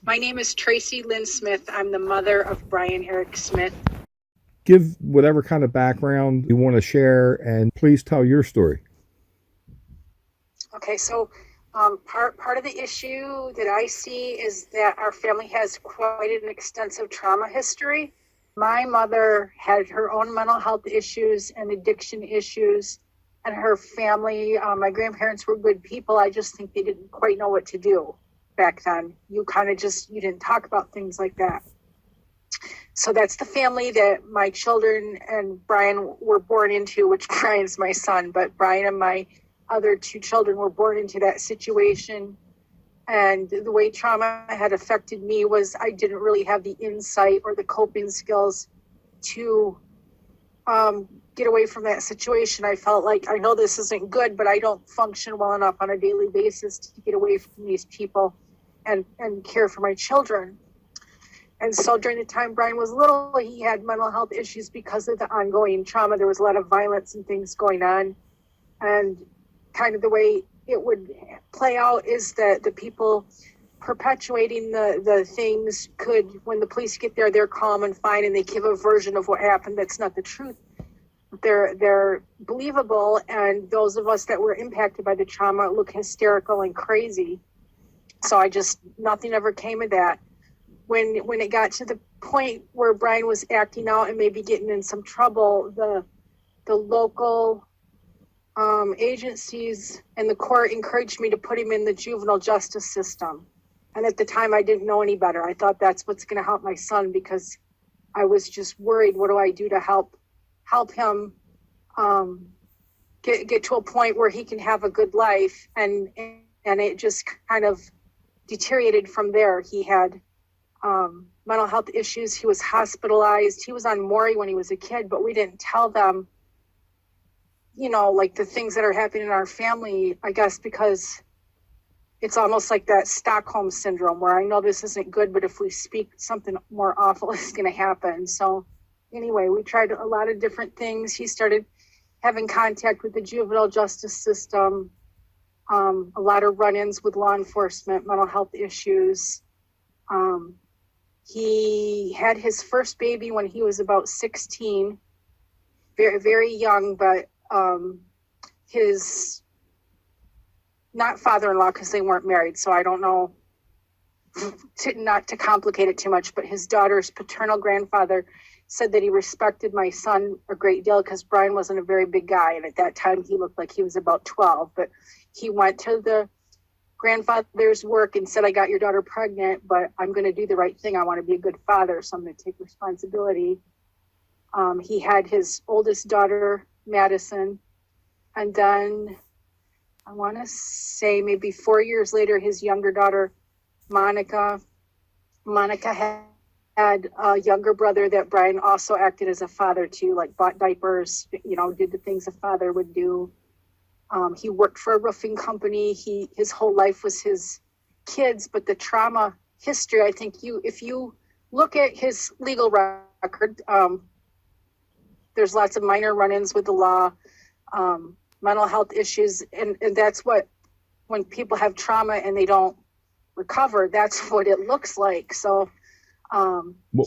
My name is Tracy Lynn Smith. I'm the mother of Brian Eric Smith. Give whatever kind of background you want to share, and please tell your story. Okay, so part of the issue that I see is that our family has quite an extensive trauma history. My mother had her own mental health issues and addiction issues, and her family, my grandparents were good people. I just think they didn't quite know what to do back then. You didn't talk about things like that. So that's the family that my children and Brian were born into, which Brian's my son, but Brian and my other two children were born into that situation. And the way trauma had affected me was I didn't really have the insight or the coping skills to get away from that situation. I felt like, I know this isn't good, but I don't function well enough on a daily basis to get away from these people and care for my children. And so during the time Brian was little, he had mental health issues because of the ongoing trauma. There was a lot of violence and things going on. And kind of the way it would play out is that the people perpetuating the things could, when the police get there, they're calm and fine and they give a version of what happened that's not the truth. They're believable, and those of us that were impacted by the trauma look hysterical and crazy. So nothing ever came of that. When it got to the point where Brian was acting out and maybe getting in some trouble, the local agencies and the court encouraged me to put him in the juvenile justice system. And at the time, I didn't know any better. I thought that's what's going to help my son, because I was just worried, what do I do to help him get to a point where he can have a good life? And it just kind of deteriorated from there. He had mental health issues. He was hospitalized. He was on Maury when he was a kid, but we didn't tell them, like the things that are happening in our family, I guess, because it's almost like that Stockholm syndrome where I know this isn't good, but if we speak, something more awful is going to happen. So anyway, we tried a lot of different things. He started having contact with the juvenile justice system, a lot of run-ins with law enforcement, mental health issues. He had his first baby when he was about 16, very, very young, but his not father-in-law, because they weren't married, so I don't know, not to complicate it too much, but his daughter's paternal grandfather said that he respected my son a great deal because Brian wasn't a very big guy, and at that time he looked like he was about 12, but he went to the grandfather's work and said, I got your daughter pregnant, but I'm going to do the right thing. I want to be a good father, so I'm going to take responsibility. He had his oldest daughter, Madison, and then I want to say maybe 4 years later, his younger daughter, Monica. Monica had a younger brother that Brian also acted as a father to, like bought diapers, did the things a father would do. He worked for a roofing company. His whole life was his kids, but the trauma history, I think if you look at his legal record, there's lots of minor run-ins with the law, mental health issues, and that's what, when people have trauma and they don't recover, that's what it looks like. So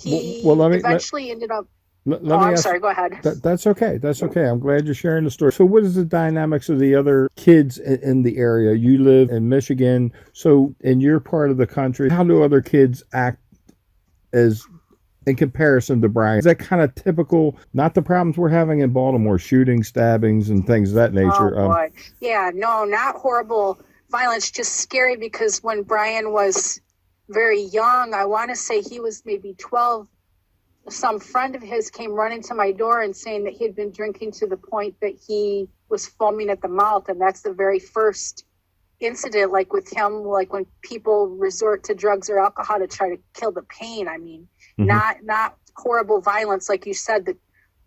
he eventually ended up. I'm sorry, go ahead. That's okay. That's okay. I'm glad you're sharing the story. So what is the dynamics of the other kids in the area? You live in Michigan. So in your part of the country, how do other kids act as in comparison to Brian? Is that kind of typical, not the problems we're having in Baltimore, shooting, stabbings, and things of that nature? Oh, boy. Yeah, no, not horrible violence, just scary, because when Brian was very young, I want to say he was maybe 12, some friend of his came running to my door and saying that he had been drinking to the point that he was foaming at the mouth. And that's the very first incident, like with him, like when people resort to drugs or alcohol to try to kill the pain. I mean, not horrible violence, like you said, that,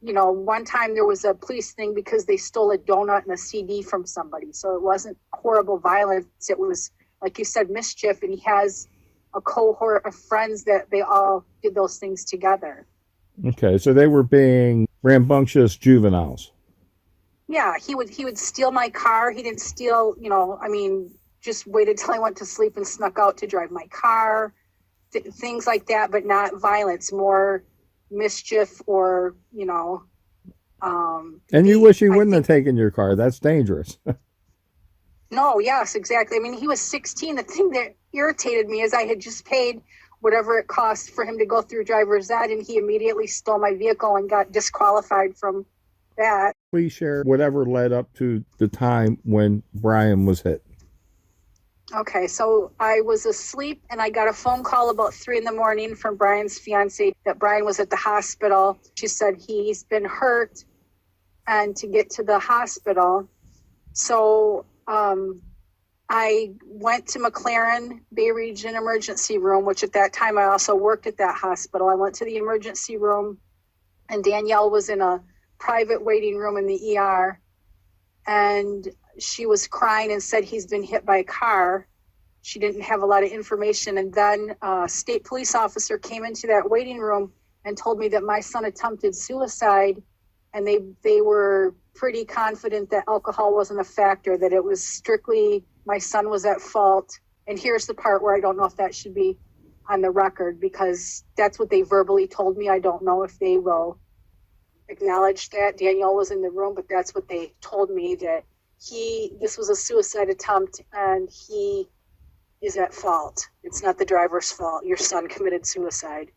one time there was a police thing because they stole a donut and a CD from somebody. So it wasn't horrible violence. It was, like you said, mischief. And he has a cohort of friends that they all did those things together. Okay, so they were being rambunctious juveniles. Yeah, he would steal my car. He didn't steal, just waited till I went to sleep and snuck out to drive my car. things like that, but not violence, more mischief or, And you wish he I wouldn't have think, taken your car. That's dangerous. no, yes, exactly. I mean, he was 16. The thing that irritated me is I had just paid whatever it cost for him to go through driver's ed, and he immediately stole my vehicle and got disqualified from that. Please share whatever led up to the time when Brian was hit. Okay, so I was asleep and I got a phone call about 3 a.m. from Brian's fiance that Brian was at the hospital. She said he's been hurt and to get to the hospital. So I went to McLaren Bay Region Emergency Room, which at that time I also worked at that hospital. I went to the emergency room and Danielle was in a private waiting room in the ER. And she was crying and said he's been hit by a car. She didn't have a lot of information. And then a state police officer came into that waiting room and told me that my son attempted suicide. And they were pretty confident that alcohol wasn't a factor, that it was strictly my son was at fault. And here's the part where I don't know if that should be on the record, because that's what they verbally told me. I don't know if they will acknowledge that Danielle was in the room, but that's what they told me, that this was a suicide attempt and he is at fault. It's not the driver's fault. Your son committed suicide.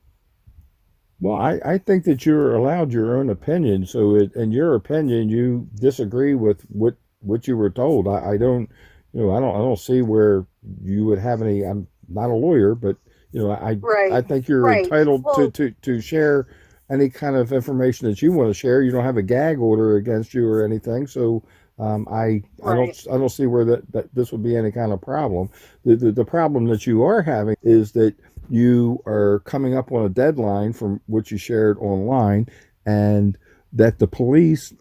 Well, I think that you're allowed your own opinion. So, in your opinion, you disagree with what you were told. I don't, I don't see where you would have any. I'm not a lawyer, but Right. I think you're Right. entitled Well, to share any kind of information that you want to share. You don't have a gag order against you or anything. So, I right. don't see where that this would be any kind of problem. The problem that you are having is that you are coming up on a deadline from what you shared online, and that the police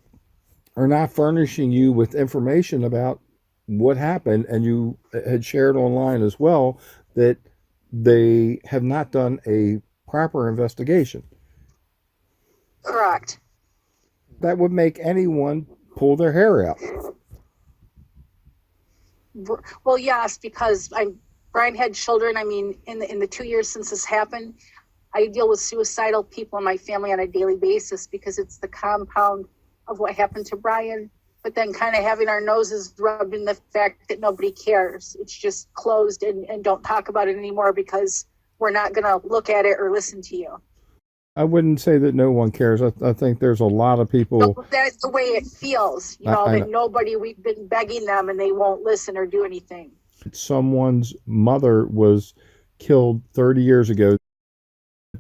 are not furnishing you with information about what happened, and you had shared online as well that they have not done a proper investigation. Correct. That would make anyone pull their hair out. Well, yes, because Brian had children. I mean, in the 2 years since this happened, I deal with suicidal people in my family on a daily basis because it's the compound of what happened to Brian, but then kind of having our noses rubbed in the fact that nobody cares. It's just closed and don't talk about it anymore because we're not going to look at it or listen to you. I wouldn't say that no one cares. I think there's a lot of people. No, that's the way it feels, that nobody, we've been begging them and they won't listen or do anything. Someone's mother was killed 30 years ago.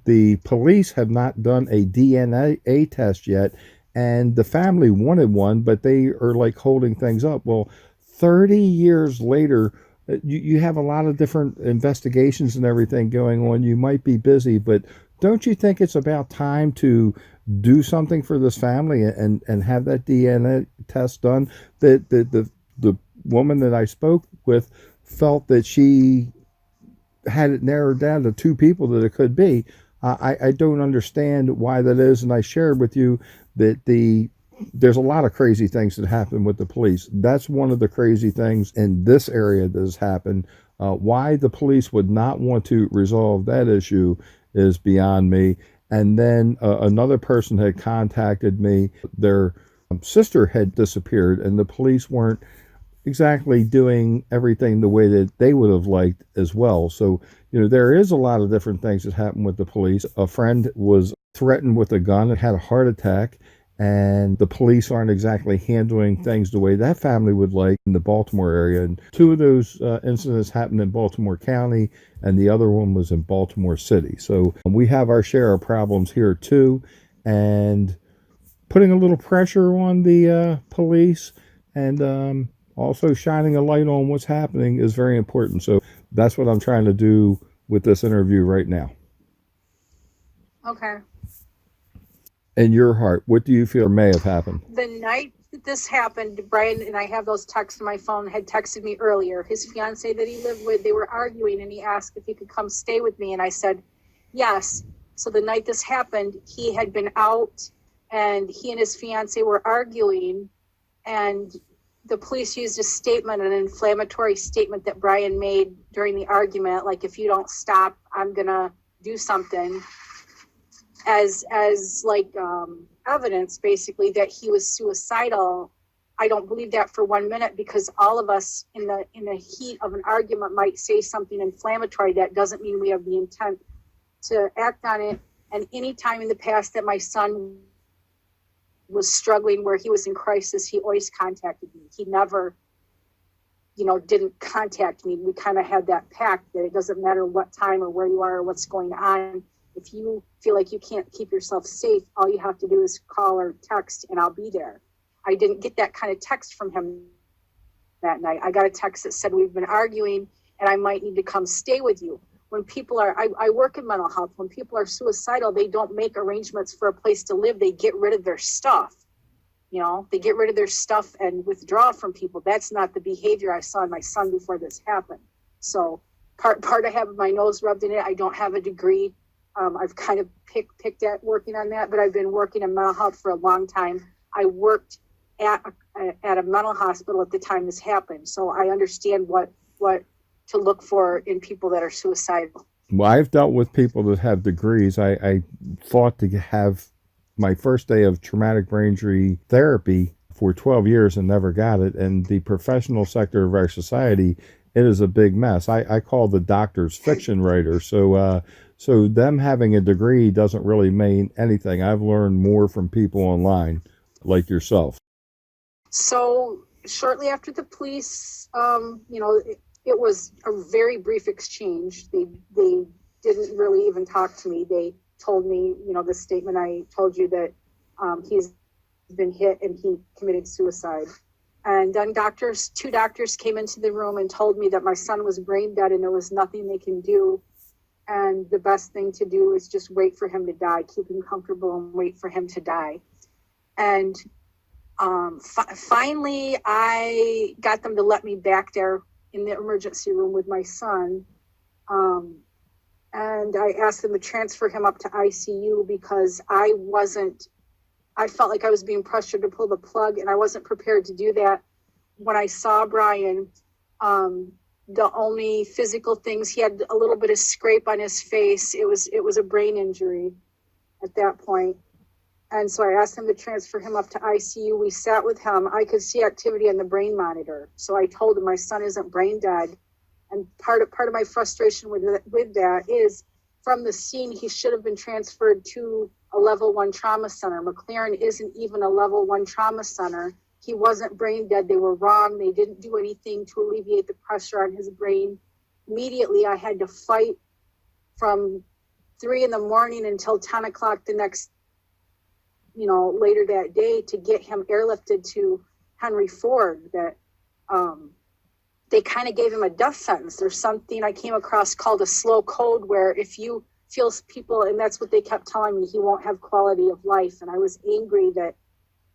The police have not done a DNA test yet, and the family wanted one, but they are like holding things up. Well, 30 years later, you have a lot of different investigations and everything going on. You might be busy, but don't you think it's about time to do something for this family and have that DNA test done? The woman that I spoke with felt that she had it narrowed down to two people that it could be. I don't understand why that is, and I shared with you that there's a lot of crazy things that happen with the police. That's one of the crazy things in this area that has happened. Why the police would not want to resolve that issue is beyond me. And then another person had contacted me. Their sister had disappeared, and the police weren't exactly doing everything the way that they would have liked as well. So, there is a lot of different things that happen with the police. A friend was threatened with a gun and had a heart attack, and the police aren't exactly handling things the way that family would like in the Baltimore area. And two of those incidents happened in Baltimore County, and the other one was in Baltimore City. So we have our share of problems here too, and putting a little pressure on the police and also shining a light on what's happening is very important. So that's what I'm trying to do with this interview right now. Okay. In your heart, what do you feel may have happened? The night that this happened, Brian, and I have those texts on my phone, had texted me earlier. His fiance that he lived with, they were arguing, and he asked if he could come stay with me, and I said yes. So the night this happened, he had been out, and he and his fiance were arguing, and the police used a statement, an inflammatory statement that Brian made during the argument, like, if you don't stop, I'm gonna do something, as evidence basically that he was suicidal. I don't believe that for 1 minute, because all of us in the heat of an argument might say something inflammatory. That doesn't mean we have the intent to act on it. And any time in the past that my son was struggling, where he was in crisis, he always contacted me. He never, didn't contact me. We kind of had that pact that it doesn't matter what time or where you are or what's going on. If you feel like you can't keep yourself safe, all you have to do is call or text and I'll be there. I didn't get that kind of text from him that night. I got a text that said, we've been arguing and I might need to come stay with you. When people are, I work in mental health. When people are suicidal, they don't make arrangements for a place to live. They get rid of their stuff. They get rid of their stuff and withdraw from people. That's not the behavior I saw in my son before this happened. So part I have my nose rubbed in it. I don't have a degree. I've kind of picked at working on that, but I've been working in mental health for a long time. I worked at a mental hospital at the time this happened. So I understand what to look for in people that are suicidal. Well, I've dealt with people that have degrees. I fought to have my first day of traumatic brain injury therapy for 12 years and never got it. And the professional sector of our society, it is a big mess. I call the doctors fiction writers. So them having a degree doesn't really mean anything. I've learned more from people online like yourself. So shortly after the police, it was a very brief exchange. They didn't really even talk to me. They told me, the statement I told you, that he's been hit and he committed suicide. And then two doctors came into the room and told me that my son was brain dead and there was nothing they can do. And the best thing to do is just wait for him to die, keep him comfortable and wait for him to die. And finally, I got them to let me back there in the emergency room with my son. And I asked them to transfer him up to ICU because I felt like I was being pressured to pull the plug, and I wasn't prepared to do that. When I saw Brian, the only physical things, he had a little bit of scrape on his face. It was a brain injury at that point. And so I asked him to transfer him up to ICU. We sat with him. I could see activity on the brain monitor. So I told him my son isn't brain dead. And part of my frustration with that is, from the scene, he should have been transferred to a level 1 trauma center. McLaren isn't even a level 1 trauma center. He wasn't brain dead. They were wrong. They didn't do anything to alleviate the pressure on his brain. Immediately, I had to fight from 3 a.m. until 10 o'clock the next, later that day, to get him airlifted to Henry Ford. That they kind of gave him a death sentence. There's something I came across called a slow code, where if you feel people, and that's what they kept telling me, he won't have quality of life. And I was angry that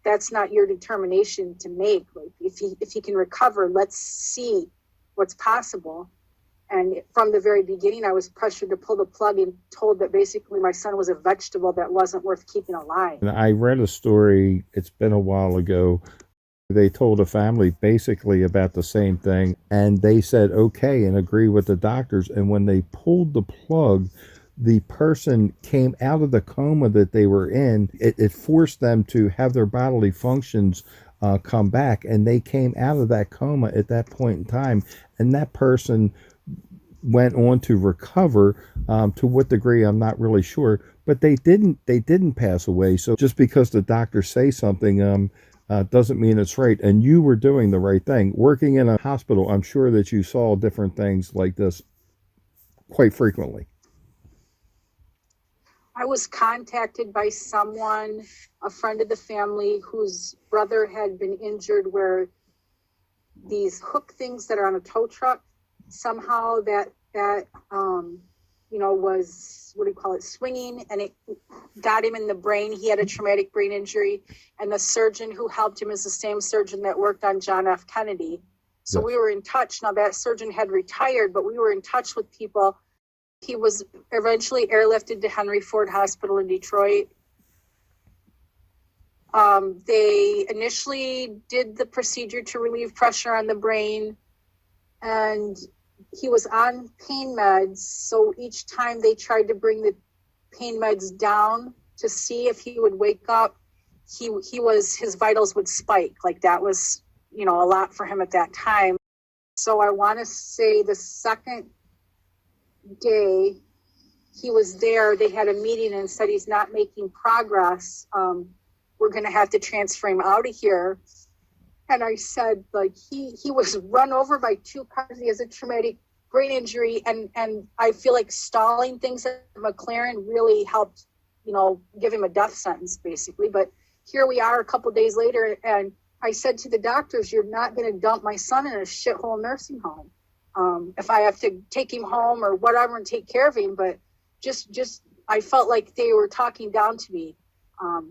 that's not your determination to make. Like, if he can recover, let's see what's possible. And from the very beginning, I was pressured to pull the plug and told that basically my son was a vegetable that wasn't worth keeping alive. And I read a story, it's been a while ago. They told a family basically about the same thing, and they said okay and agree with the doctors. And when they pulled the plug, the person came out of the coma that they were in. It forced them to have their bodily functions come back, and they came out of that coma at that point in time. And that person went on to recover. To what degree, I'm not really sure, but they didn't pass away. So just because the doctors say something doesn't mean it's right. And you were doing the right thing. Working in a hospital, I'm sure that you saw different things like this quite frequently. I was contacted by someone, a friend of the family, whose brother had been injured, where these hook things that are on a tow truck, somehow that was, what do you call it, swinging, and it got him in the brain. He had a traumatic brain injury, and the surgeon who helped him is the same surgeon that worked on John F. Kennedy. So we were in touch. Now, that surgeon had retired, but we were in touch with people. He was eventually airlifted to Henry Ford Hospital in Detroit. They initially did the procedure to relieve pressure on the brain, and he was on pain meds. So each time they tried to bring the pain meds down to see if he would wake up, his vitals would spike. Like that was, a lot for him at that time. So I want to say the second day he was there, they had a meeting and said he's not making progress. We're going to have to transfer him out of here. And I said, like, he was run over by two cars. He has a traumatic brain injury. And I feel like stalling things at McLaren really helped, give him a death sentence, basically. But here we are a couple of days later. And I said to the doctors, you're not going to dump my son in a shithole nursing home. If I have to take him home or whatever and take care of him. But just I felt like they were talking down to me.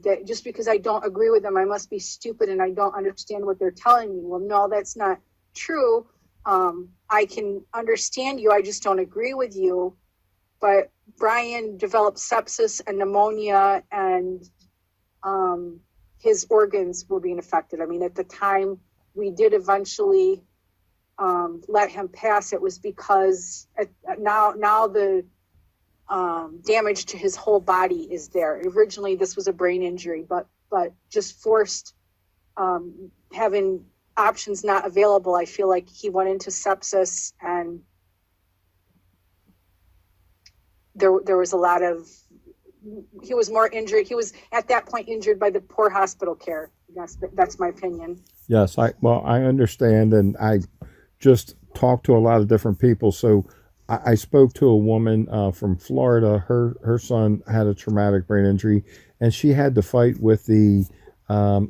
That just because I don't agree with them, I must be stupid and I don't understand what they're telling me. Well, no, that's not true. I can understand you. I just don't agree with you. But Brian developed sepsis and pneumonia, and his organs were being affected. I mean, at the time we did eventually let him pass, it was because now the damage to his whole body is there. Originally, this was a brain injury, but just forced having options not available. I feel like he went into sepsis, and there was a lot of. He was more injured. He was at that point injured by the poor hospital care. That's my opinion. Yes, I understand, and I just talked to a lot of different people. So I spoke to a woman from Florida. Her son had a traumatic brain injury, and she had to fight with the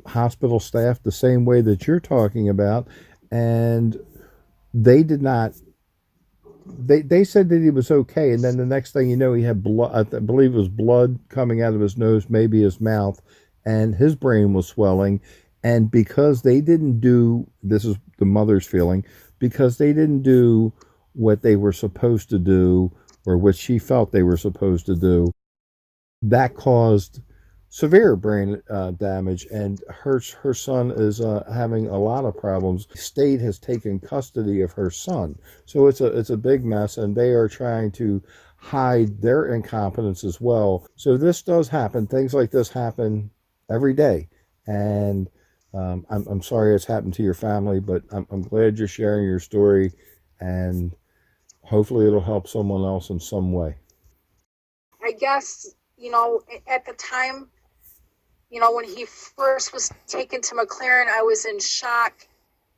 hospital staff the same way that you're talking about, and they did not. They said that he was okay, and then the next thing you know, he had blood. I believe it was blood coming out of his nose, maybe his mouth, and his brain was swelling. And because they didn't do, this is the mother's feeling, because they didn't do what they were supposed to do, or what she felt they were supposed to do, that caused severe brain damage, and her son is having a lot of problems. The state has taken custody of her son, so it's a big mess, and they are trying to hide their incompetence as well. So this does happen. Things like this happen every day, and I'm sorry it's happened to your family, but I'm glad you're sharing your story, and hopefully it'll help someone else in some way. I guess, at the time, when he first was taken to McLaren, I was in shock.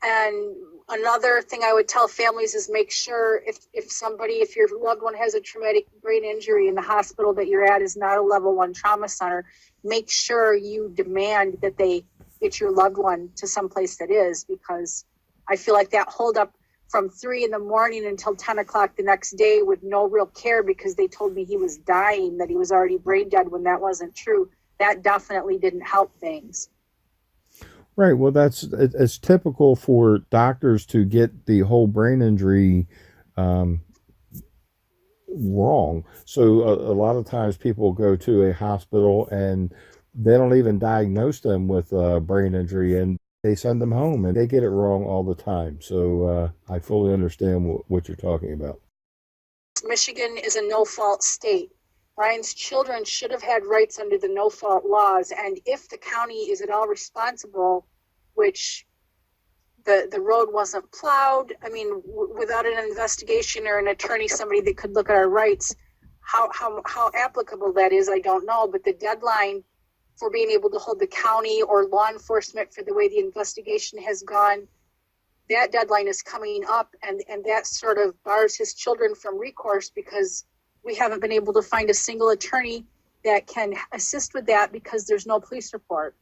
And another thing I would tell families is make sure if your loved one has a traumatic brain injury and the hospital that you're at is not a level 1 trauma center, make sure you demand that they get your loved one to someplace that is, because I feel like that holdup from 3 a.m. until 10 o'clock the next day with no real care because they told me he was dying, that he was already brain dead, when that wasn't true. That definitely didn't help things. Right. Well, it's typical for doctors to get the whole brain injury wrong. So a lot of times people go to a hospital and they don't even diagnose them with brain injury, and they send them home, and they get it wrong all the time. So I fully understand what you're talking about. Michigan is a no-fault state. Brian's children should have had rights under the no-fault laws, and if the county is at all responsible, which the road wasn't plowed, I mean, without an investigation or an attorney, somebody that could look at our rights, how applicable that is, I don't know. But the deadline for being able to hold the county or law enforcement for the way the investigation has gone, that deadline is coming up, and that sort of bars his children from recourse, because we haven't been able to find a single attorney that can assist with that because there's no police report.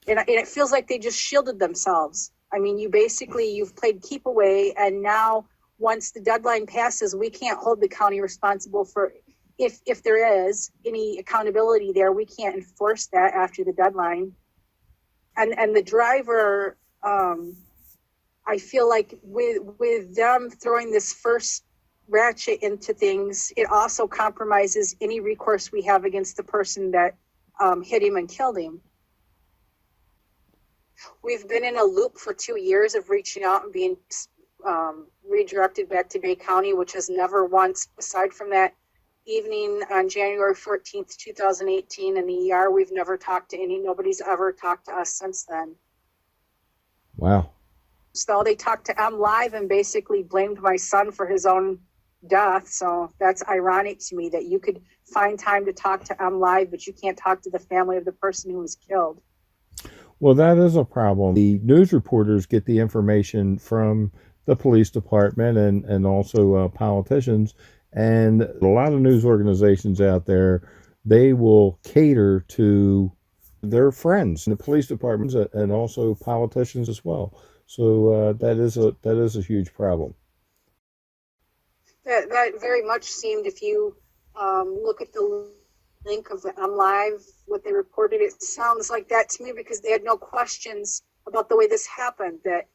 And it feels like they just shielded themselves. I mean, you've played keep away, and now once the deadline passes, we can't hold the county responsible for, if there is any accountability there, we can't enforce that after the deadline. And the driver, I feel like with them throwing this first ratchet into things, it also compromises any recourse we have against the person that hit him and killed him. We've been in a loop for 2 years of reaching out and being redirected back to Bay County, which has never once, aside from that evening on January 14th, 2018 in the ER, we've never talked to nobody's ever talked to us since then. Wow. So they talked to M Live and basically blamed my son for his own death. So that's ironic to me that you could find time to talk to M Live, but you can't talk to the family of the person who was killed. Well, that is a problem. The news reporters get the information from the police department and also politicians. And a lot of news organizations out there, they will cater to their friends, the police departments, and also politicians as well. So that is a huge problem. That very much seemed, if you look at the link of the M Live, what they reported, it sounds like that to me because they had no questions about the way this happened. That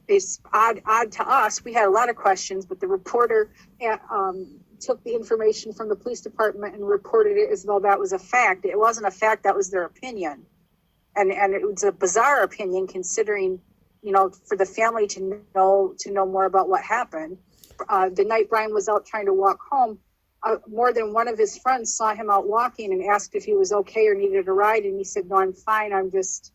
is odd to us. We had a lot of questions, but the reporter took the information from the police department and reported it as though that was a fact. It wasn't a fact, that was their opinion. And it was a bizarre opinion considering, for the family to know more about what happened. The night Brian was out trying to walk home, more than one of his friends saw him out walking and asked if he was okay or needed a ride. And he said, no, I'm fine. I'm just,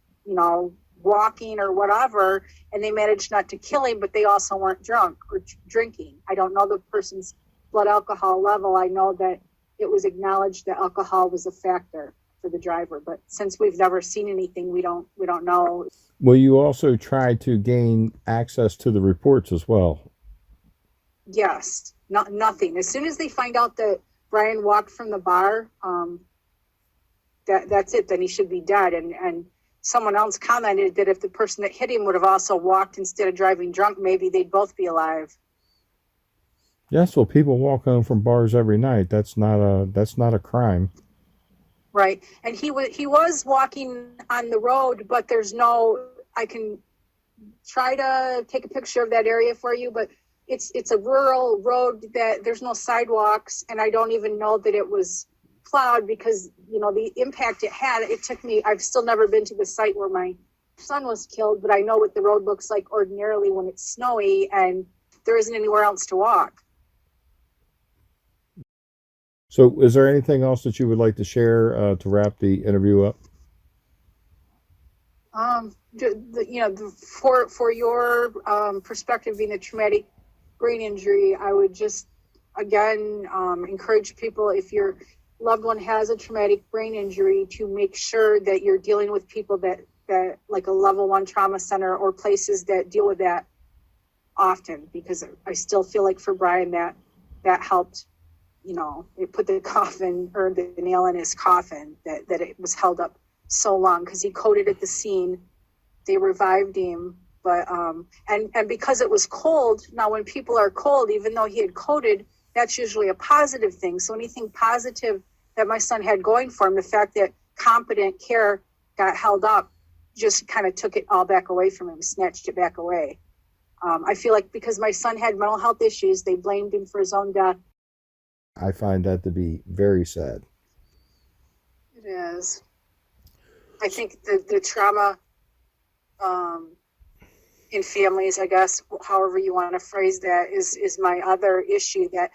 walking or whatever. And they managed not to kill him, but they also weren't drunk or drinking. I don't know the person's blood alcohol level. I know that it was acknowledged that alcohol was a factor for the driver, but since we've never seen anything, we don't know. Well, you also try to gain access to the reports as well. Yes, nothing. As soon as they find out that Brian walked from the bar, that's it. Then he should be dead. And someone else commented that if the person that hit him would have also walked instead of driving drunk, maybe they'd both be alive. Yes, well, people walk home from bars every night. That's not a crime. Right. And he was walking on the road, but I can try to take a picture of that area for you, but it's a rural road that there's no sidewalks. And I don't even know that it was plowed because, the impact it had, I've still never been to the site where my son was killed, but I know what the road looks like ordinarily when it's snowy and there isn't anywhere else to walk. So is there anything else that you would like to share to wrap the interview up? For your perspective being a traumatic brain injury, I would just, again, encourage people, if your loved one has a traumatic brain injury, to make sure that you're dealing with people that like a level 1 trauma center or places that deal with that often, because I still feel like for Brian that helped. It put the coffin or the nail in his coffin that it was held up so long because he coded at the scene. They revived him, but and because it was cold. Now, when people are cold, even though he had coded, that's usually a positive thing. So anything positive that my son had going for him, the fact that competent care got held up, just kind of took it all back away from him, snatched it back away. I feel like because my son had mental health issues, they blamed him for his own death. I find that to be very sad. It is. I think the trauma in families, I guess, however you want to phrase that, is my other issue. That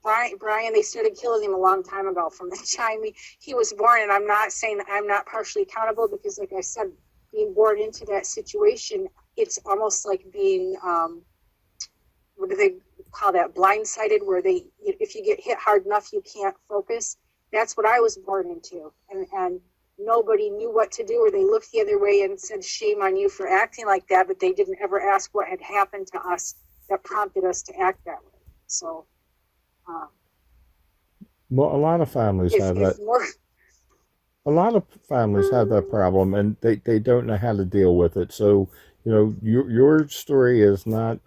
Brian, they started killing him a long time ago from the time he was born. And I'm not saying that I'm not partially accountable because, like I said, being born into that situation, it's almost like being, what do they call that, blindsided, where if you get hit hard enough, you can't focus. That's what I was born into. And nobody knew what to do, or they looked the other way and said, shame on you for acting like that, but they didn't ever ask what had happened to us that prompted us to act that way. So, well, a lot of families have that. A lot of families have that problem, and they don't know how to deal with it. So, your story is not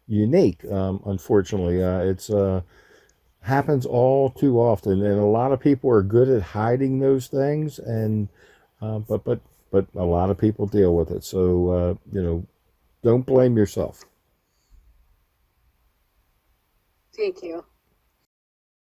unique. Unfortunately, it's happens all too often, and a lot of people are good at hiding those things, and but a lot of people deal with it. So don't blame yourself. Thank you.